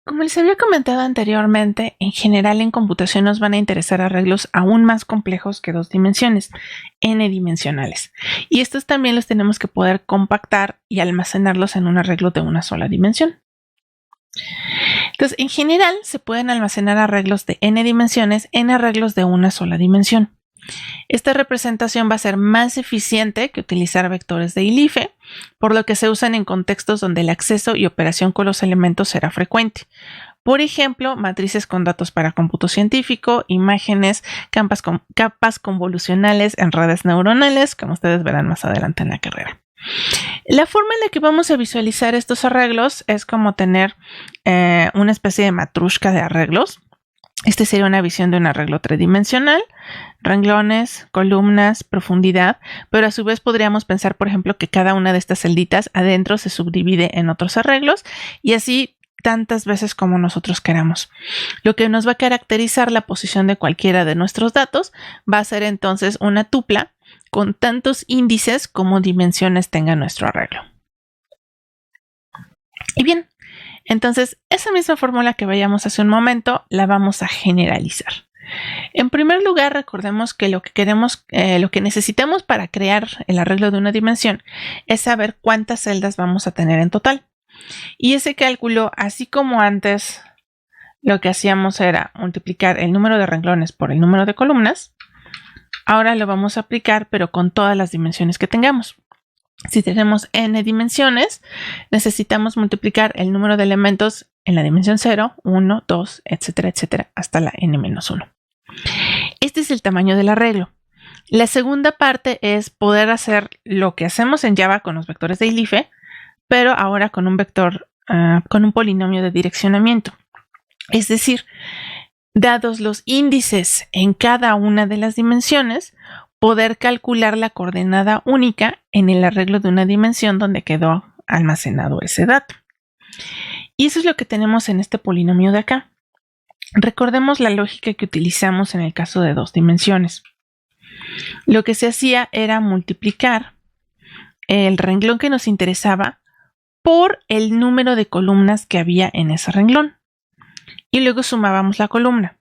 Como les había comentado anteriormente, en general en computación nos van a interesar arreglos aún más complejos que 2 dimensiones, n-dimensionales. Y estos también los tenemos que poder compactar y almacenarlos en un arreglo de una sola dimensión. Entonces, en general se pueden almacenar arreglos de n dimensiones en arreglos de una sola dimensión. Esta representación va a ser más eficiente que utilizar vectores de ILIFE, por lo que se usan en contextos donde el acceso y operación con los elementos será frecuente. Por ejemplo, matrices con datos para cómputo científico, imágenes, capas convolucionales en redes neuronales, como ustedes verán más adelante en la carrera. La forma en la que vamos a visualizar estos arreglos es como tener una especie de matrushka de arreglos. Este sería una visión de un arreglo tridimensional, renglones, columnas, profundidad, pero a su vez podríamos pensar, por ejemplo, que cada una de estas celditas adentro se subdivide en otros arreglos y así tantas veces como nosotros queramos. Lo que nos va a caracterizar la posición de cualquiera de nuestros datos va a ser entonces una tupla con tantos índices como dimensiones tenga nuestro arreglo. Y bien, entonces esa misma fórmula que veíamos hace un momento la vamos a generalizar. En primer lugar, recordemos que lo que necesitamos para crear el arreglo de una dimensión es saber cuántas celdas vamos a tener en total. Y ese cálculo, así como antes lo que hacíamos era multiplicar el número de renglones por el número de columnas, ahora lo vamos a aplicar pero con todas las dimensiones que tengamos. Si tenemos n dimensiones, necesitamos multiplicar el número de elementos en la dimensión 0, 1, 2, etcétera, etcétera, hasta la n-1. Este es el tamaño del arreglo. La segunda parte es poder hacer lo que hacemos en Java con los vectores de ILIFE, pero ahora con un vector, con un polinomio de direccionamiento. Es decir, dados los índices en cada una de las dimensiones, poder calcular la coordenada única en el arreglo de una dimensión donde quedó almacenado ese dato. Y eso es lo que tenemos en este polinomio de acá. Recordemos la lógica que utilizamos en el caso de 2 dimensiones. Lo que se hacía era multiplicar el renglón que nos interesaba por el número de columnas que había en ese renglón. Y luego sumábamos la columna.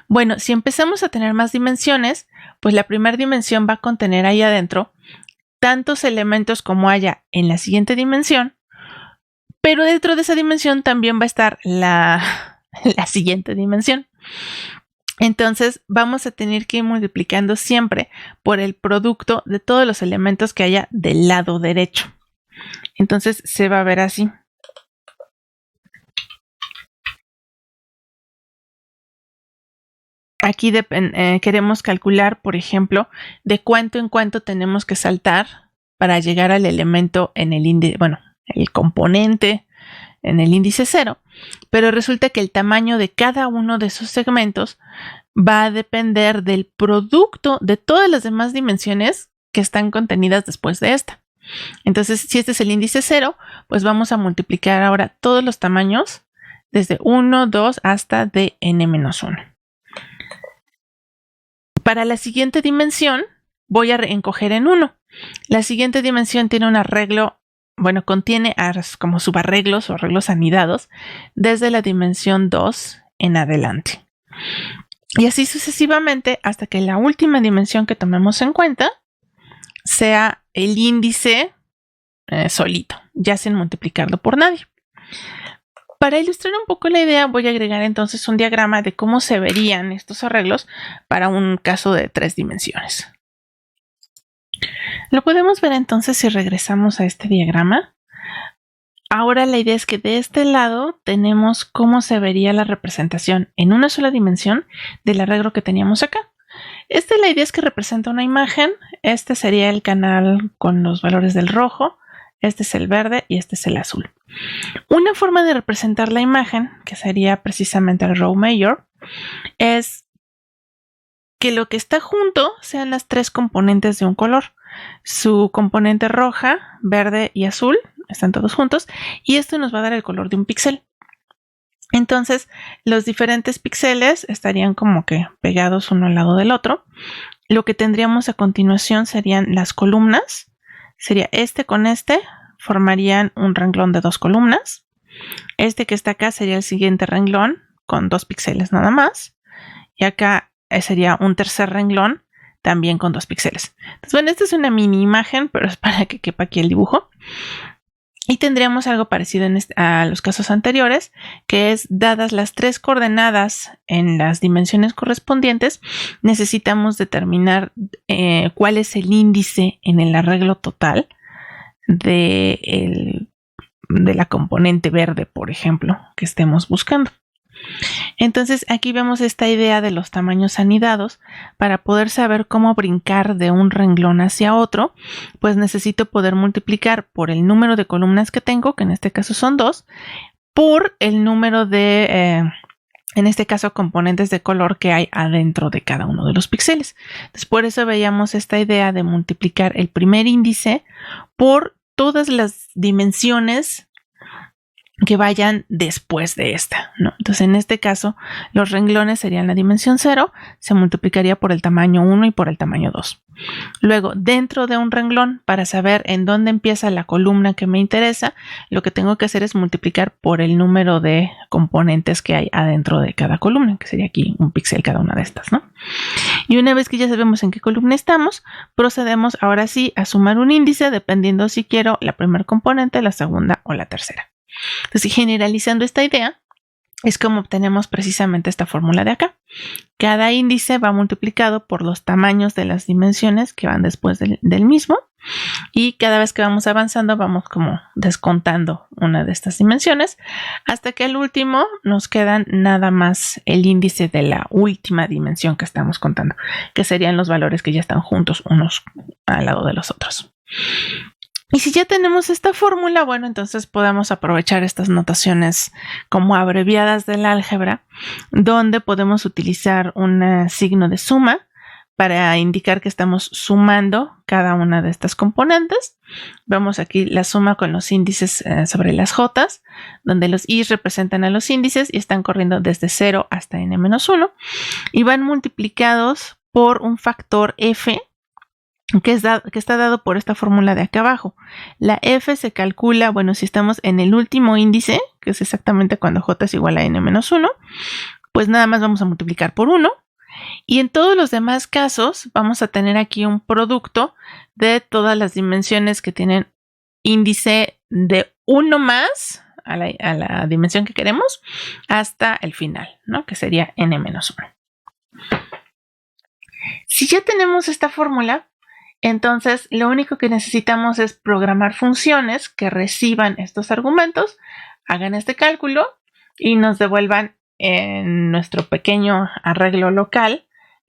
Bueno, si empezamos a tener más dimensiones, pues la primera dimensión va a contener ahí adentro tantos elementos como haya en la siguiente dimensión, pero dentro de esa dimensión también va a estar la siguiente dimensión. Entonces vamos a tener que ir multiplicando siempre por el producto de todos los elementos que haya del lado derecho. Entonces se va a ver así. Aquí queremos calcular, por ejemplo, de cuánto en cuánto tenemos que saltar para llegar al elemento en el índice, bueno, el componente en el índice 0, pero resulta que el tamaño de cada uno de esos segmentos va a depender del producto de todas las demás dimensiones que están contenidas después de esta. Entonces, si este es el índice 0, pues vamos a multiplicar ahora todos los tamaños desde 1, 2 hasta de n-1. Para la siguiente dimensión voy a encoger en 1. La siguiente dimensión tiene un arreglo, bueno, contiene como subarreglos o arreglos anidados desde la dimensión 2 en adelante. Y así sucesivamente hasta que la última dimensión que tomemos en cuenta sea el índice solito, ya sin multiplicarlo por nadie. Para ilustrar un poco la idea, voy a agregar entonces un diagrama de cómo se verían estos arreglos para un caso de 3 dimensiones. Lo podemos ver entonces si regresamos a este diagrama. Ahora la idea es que de este lado tenemos cómo se vería la representación en una sola dimensión del arreglo que teníamos acá. La idea es que representa una imagen. Este sería el canal con los valores del rojo. Este es el verde y este es el azul. Una forma de representar la imagen, que sería precisamente el row mayor, es que lo que está junto sean las 3 componentes de un color. Su componente roja, verde y azul están todos juntos y esto nos va a dar el color de un píxel. Entonces, los diferentes píxeles estarían como que pegados uno al lado del otro. Lo que tendríamos a continuación serían las columnas. Sería este con este, formarían un renglón de 2 columnas. Este que está acá sería el siguiente renglón con 2 píxeles nada más. Y acá sería un tercer renglón también con 2 píxeles. Entonces, bueno, esta es una mini imagen, pero es para que quepa aquí el dibujo. Y tendríamos algo parecido a los casos anteriores, que es, dadas las 3 coordenadas en las dimensiones correspondientes, necesitamos determinar cuál es el índice en el arreglo total de la componente verde, por ejemplo, que estemos buscando. Entonces aquí vemos esta idea de los tamaños anidados. Para poder saber cómo brincar de un renglón hacia otro, pues necesito poder multiplicar por el número de columnas que tengo, que en este caso son 2, por el número de, en este caso, componentes de color que hay adentro de cada uno de los píxeles. Entonces por eso veíamos esta idea de multiplicar el primer índice por todas las dimensiones que vayan después de esta, ¿no? Entonces, en este caso, los renglones serían la dimensión 0, se multiplicaría por el tamaño 1 y por el tamaño 2. Luego, dentro de un renglón, para saber en dónde empieza la columna que me interesa, lo que tengo que hacer es multiplicar por el número de componentes que hay adentro de cada columna, que sería aquí un píxel cada una de estas, ¿no? Y una vez que ya sabemos en qué columna estamos, procedemos ahora sí a sumar un índice dependiendo si quiero la primera componente, la segunda o la tercera. Entonces, generalizando esta idea, es como obtenemos precisamente esta fórmula de acá. Cada índice va multiplicado por los tamaños de las dimensiones que van después del mismo, y cada vez que vamos avanzando vamos como descontando una de estas dimensiones hasta que al último nos quedan nada más el índice de la última dimensión que estamos contando, que serían los valores que ya están juntos unos al lado de los otros. Y si ya tenemos esta fórmula, bueno, entonces podemos aprovechar estas notaciones como abreviadas del álgebra, donde podemos utilizar un signo de suma para indicar que estamos sumando cada una de estas componentes. Vemos aquí la suma con los índices sobre las j, donde los i representan a los índices y están corriendo desde 0 hasta n-1 y van multiplicados por un factor f, que está dado por esta fórmula de acá abajo. La f se calcula, bueno, si estamos en el último índice, que es exactamente cuando j es igual a n-1, pues nada más vamos a multiplicar por 1. Y en todos los demás casos vamos a tener aquí un producto de todas las dimensiones que tienen índice de 1 más a la dimensión que queremos hasta el final, ¿no? Que sería n-1. Si ya tenemos esta fórmula, entonces lo único que necesitamos es programar funciones que reciban estos argumentos, hagan este cálculo y nos devuelvan en nuestro pequeño arreglo local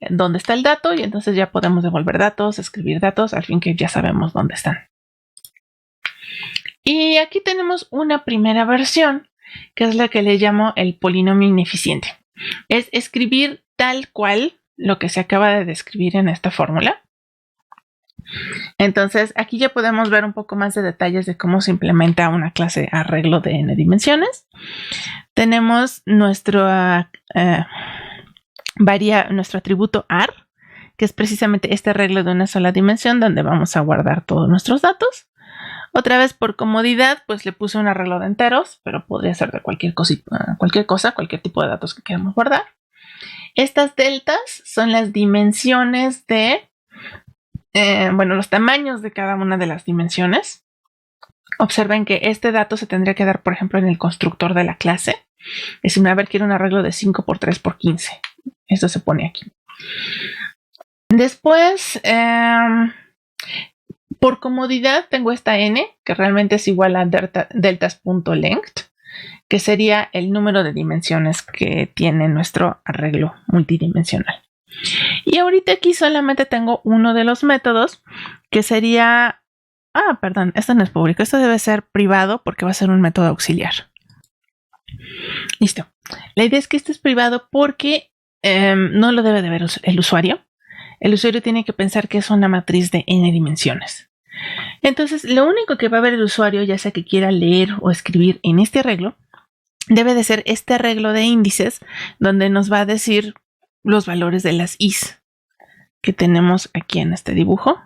dónde está el dato, y entonces ya podemos devolver datos, escribir datos, al fin que ya sabemos dónde están. Y aquí tenemos una primera versión, que es la que le llamo el polinomio ineficiente. Es escribir tal cual lo que se acaba de describir en esta fórmula. Entonces aquí ya podemos ver un poco más de detalles de cómo se implementa una clase arreglo de n dimensiones. Tenemos nuestro atributo AR, que es precisamente este arreglo de una sola dimensión donde vamos a guardar todos nuestros datos. Otra vez, por comodidad, pues le puse un arreglo de enteros, pero podría ser de cualquier cualquier tipo de datos que queramos guardar. Estas deltas son las dimensiones de los tamaños de cada una de las dimensiones. Observen que este dato se tendría que dar, por ejemplo, en el constructor de la clase. Es decir, a ver, quiero un arreglo de 5 por 3 por 15. Esto se pone aquí. Después, por comodidad, tengo esta n, que realmente es igual a deltas.length, que sería el número de dimensiones que tiene nuestro arreglo multidimensional. Y ahorita aquí solamente tengo uno de los métodos, que sería... perdón, esto no es público, esto debe ser privado porque va a ser un método auxiliar. Listo. La idea es que este es privado porque no lo debe de ver el usuario. El usuario tiene que pensar que es una matriz de n dimensiones. Entonces, lo único que va a ver el usuario, ya sea que quiera leer o escribir en este arreglo, debe de ser este arreglo de índices, donde nos va a decir los valores de las i's que tenemos aquí en este dibujo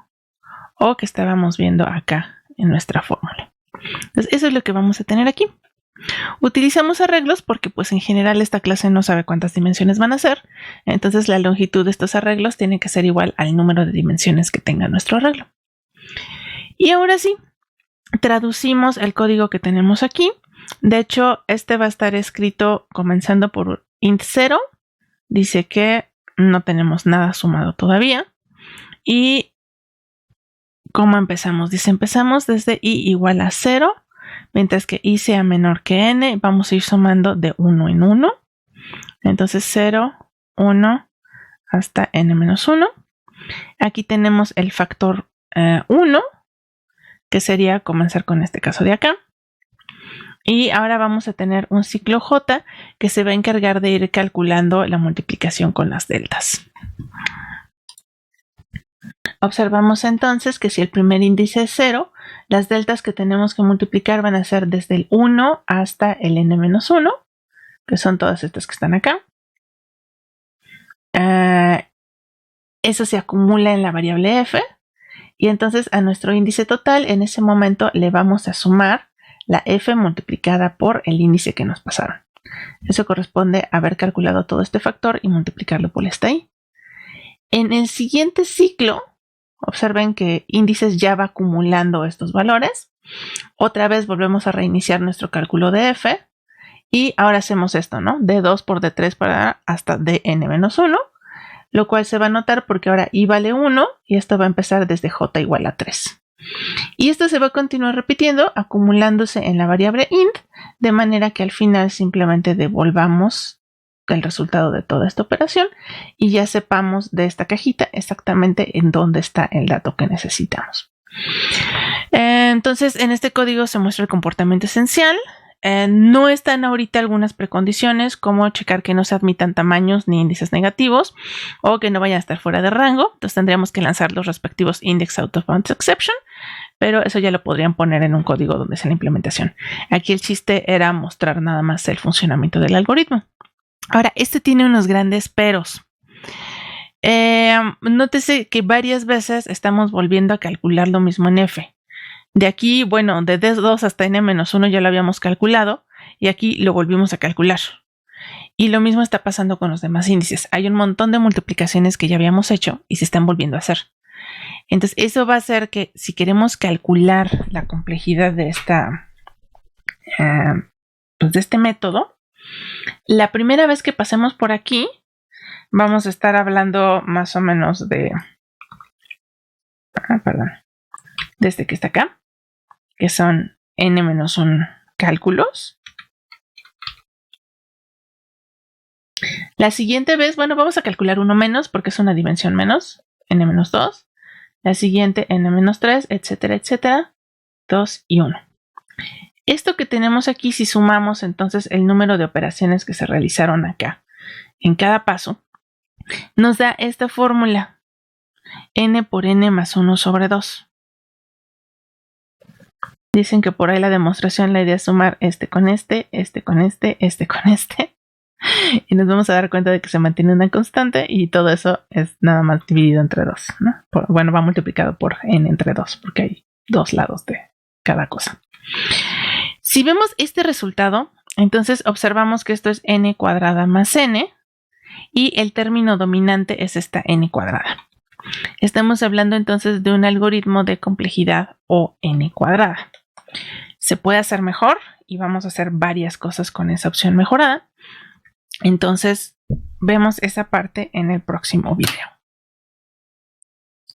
o que estábamos viendo acá en nuestra fórmula. Entonces, eso es lo que vamos a tener aquí. Utilizamos arreglos porque pues en general esta clase no sabe cuántas dimensiones van a ser, entonces la longitud de estos arreglos tiene que ser igual al número de dimensiones que tenga nuestro arreglo. Y ahora sí, traducimos el código que tenemos aquí. De hecho, este va a estar escrito comenzando por int 0. Dice que no tenemos nada sumado todavía. Y ¿cómo empezamos? Dice, empezamos desde i igual a 0. Mientras que i sea menor que n, vamos a ir sumando de 1 en 1. Entonces 0, 1, hasta n-1. Aquí tenemos el factor 1, que sería comenzar con este caso de acá. Y ahora vamos a tener un ciclo j que se va a encargar de ir calculando la multiplicación con las deltas. Observamos entonces que si el primer índice es 0, las deltas que tenemos que multiplicar van a ser desde el 1 hasta el n-1, que son todas estas que están acá. Eso se acumula en la variable f, y entonces a nuestro índice total en ese momento le vamos a sumar la f multiplicada por el índice que nos pasaron. Eso corresponde a haber calculado todo este factor y multiplicarlo por esta i. En el siguiente ciclo, observen que índices ya va acumulando estos valores. Otra vez volvemos a reiniciar nuestro cálculo de f. Y ahora hacemos esto, ¿no? De 2 por d3 para hasta dn-1. Lo cual se va a notar porque ahora i vale 1 y esto va a empezar desde j igual a 3. Y esto se va a continuar repitiendo, acumulándose en la variable int, de manera que al final simplemente devolvamos el resultado de toda esta operación y ya sepamos de esta cajita exactamente en dónde está el dato que necesitamos. Entonces, en este código se muestra el comportamiento esencial. No están ahorita algunas precondiciones como checar que no se admitan tamaños ni índices negativos o que no vayan a estar fuera de rango. Entonces tendríamos que lanzar los respectivos index out of bounds exception, pero eso ya lo podrían poner en un código donde sea la implementación. Aquí el chiste era mostrar nada más el funcionamiento del algoritmo. Ahora, este tiene unos grandes peros. Nótese que varias veces estamos volviendo a calcular lo mismo en f. De aquí, bueno, de d2 hasta n-1 ya lo habíamos calculado y aquí lo volvimos a calcular. Y lo mismo está pasando con los demás índices. Hay un montón de multiplicaciones que ya habíamos hecho y se están volviendo a hacer. Entonces, eso va a hacer que si queremos calcular la complejidad de de este método, la primera vez que pasemos por aquí, vamos a estar hablando más o menos de este que está acá, que son n-1 cálculos. La siguiente vez, bueno, vamos a calcular uno menos porque es una dimensión menos, n-2. La siguiente, n-3, etcétera, etcétera, 2 y 1. Esto que tenemos aquí, si sumamos entonces el número de operaciones que se realizaron acá en cada paso, nos da esta fórmula, n por n más 1 sobre 2. Dicen que por ahí la demostración, la idea es sumar este con este, este con este, este con este. Y nos vamos a dar cuenta de que se mantiene una constante y todo eso es nada más dividido entre 2, ¿no? Bueno, va multiplicado por n entre 2 porque hay dos lados de cada cosa. Si vemos este resultado, entonces observamos que esto es n cuadrada más n y el término dominante es esta n cuadrada. Estamos hablando entonces de un algoritmo de complejidad o n cuadrada. Se puede hacer mejor y vamos a hacer varias cosas con esa opción mejorada. Entonces, vemos esa parte en el próximo video.